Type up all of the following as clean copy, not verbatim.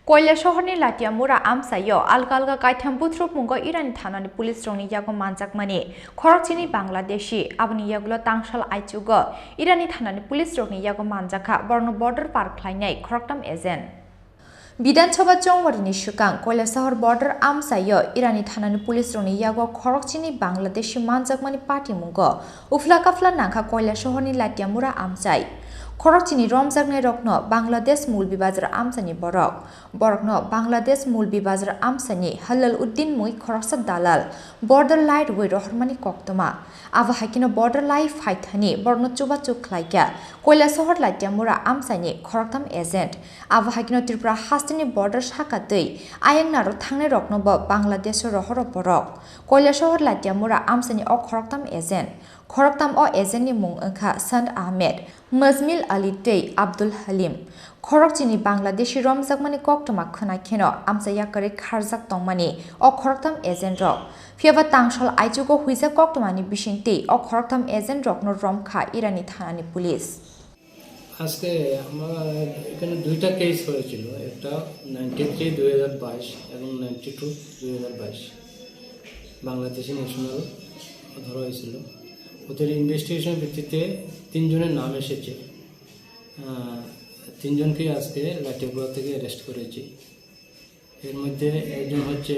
Koila Shohani Latia Mura Amsayo, Algalga Kaitam Butrup Mungo Irani Tanani Police Roni Yago Manjakmani, Chini Bangladeshi, Abni Yagulo Tangshal Aichugo, Irani Tanani Police Roni Yago Manjakha, Borno Border Park Khlainai, Khoroktham Ajent. Bidansoba Chongwarini Shukang, Koila Sahar Border Amsayo, Irani Tanani Police Roni Yago, Chini Bangladeshi Manjakmani Party Mungo, Ufla Kafla Nanka Koila Shohani Latia Mura Amsai. Chini Romjakne Rokno Bangladesh Mulbi Bazar Amsani Borokno Bangladesh Mulbi Bazar Amsani Halal Uddin Mui Khoroksa Dalal Border Light with Rohmani Koktoma Ava Hakino Border Life Haithani Borno Chuba Chuk Klaika Koila Sohor Latia Mura Amsani Khoroktham Ajent Ava Hakino Tripura Hastani Border Shakatei Ayang Naro Tangne Rokno Bangladesh Rohoro Borok Koila Sohor Latia Mura Amsani O Khoroktham Ajent Khoroktham O Ajent Mung Angka Sant Ahmed Mazmil Ali Day Abdul Halim Chini Bangladeshi Romjakmani Koktoma Khana Keno Amsayakari Kharzak Tongmani O Khoroktham Ajent Rok Fiava Tangshal Aichugo Huiza Koktomani Bishingti O Khoroktham Ajent Rok no Romkha Irani Thanani Police আজকে আমার এখানে দুইটা case হয়েছিল একটা 93 2022 এবং 92 2022 Bangladeshi national ধরা হয়েছিল ওদের ইনভেস্টিগেশন ভিত্তিতে তিনজনের নাম এসেছে তিনজনকে আজকে লাটিপুরা থেকে অ্যারেস্ট করেছি এর মধ্যে একজন হচ্ছে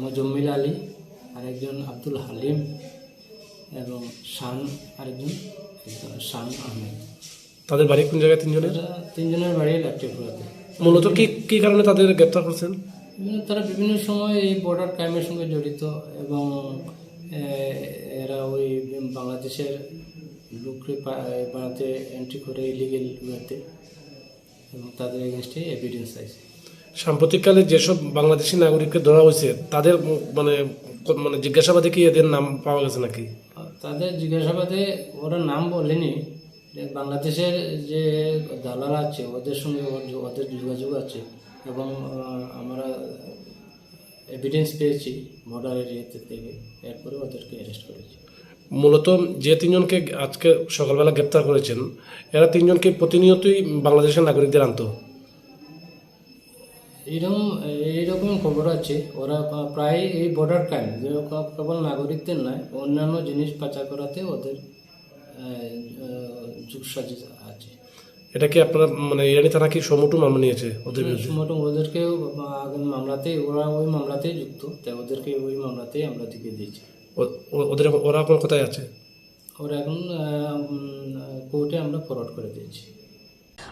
মজম্মিল আলী আরেকজন আব্দুল হালিম এবং শান আরেকজন শান আহমেদ তাদের বাড়ি কোন জায়গায় তিনজনের বাড়ি লাটিপুরাতে মূলত কি কারণে তাদের গ্রেফতার করছেন তারা বিভিন্ন সময় এই বর্ডার ক্রাইমের সঙ্গে জড়িত এবং এরা ওই বাংলাদেশের লোককে বাড়াতে এন্ট্রি করে ইলিগেল ওয়েতে এবং তাদের এগেনস্টে এভিডেন্স আছে সাম্প্রতিককালে যেসব বাংলাদেশি নাগরিককে ধরা হয়েছে তাদের মানে জিজ্ঞাসাবাদে কি এদের নাম পাওয়া গেছে নাকি তাদের জিজ্ঞাসাবাদে ওরা নাম বলেনি বাংলাদেশের যে দালাল আছে ওদের সঙ্গে ওদের যোগাযোগ আছে এবং আমরা এভিডেন্স পেয়েছি বর্ডার এরিয়াতে থেকে এরপরে ওদেরকে অ্যারেস্ট করেছি মূলত যে তিনজনকে আজকে সকালবেলা গ্রেপ্তার করেছেন এরা তিনজনকে প্রতিনিয়তই বাংলাদেশের নাগরিকদের আনতো এইরকম খবর আছে ওরা প্রায় এই বর্ডার ক্রাইম কেবল নাগরিকদের নয় অন্যান্য জিনিস পাচার করাতে ওদের যুগসাজি আছে এটা কি আপনারা মানে ইরানি থানা কি সমুটু মামলা নিয়েছে ওদের সমুটু ওদেরকেও মামলাতেই ওরা ওই মামলাতেই যুক্ত তাই ওদেরকে ওই মামলাতেই আমরা দিকে দিয়েছি ওরা এখন কোথায় আছে ওরা এখন কোর্টে আমরা ফরওয়ার্ড করে দিয়েছি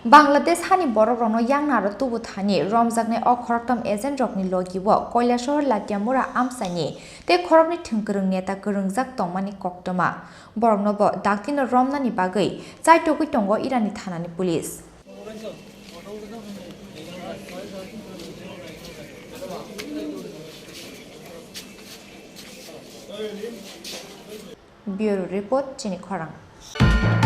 Bangladesh Hani Borokrono Yang Naro Tubu Thani Romjakne O Khoroktham Ajent Rokni Logibo Koila Shohor Latia Mura Amsani Te Khorokni Thungkurung Neta Kurungjak Tongmani Koktoma Borokno Bo Daktino Romnani Bagai Chai Tokui Tongo Irani Thanani Police Bureau Report Chini Khorang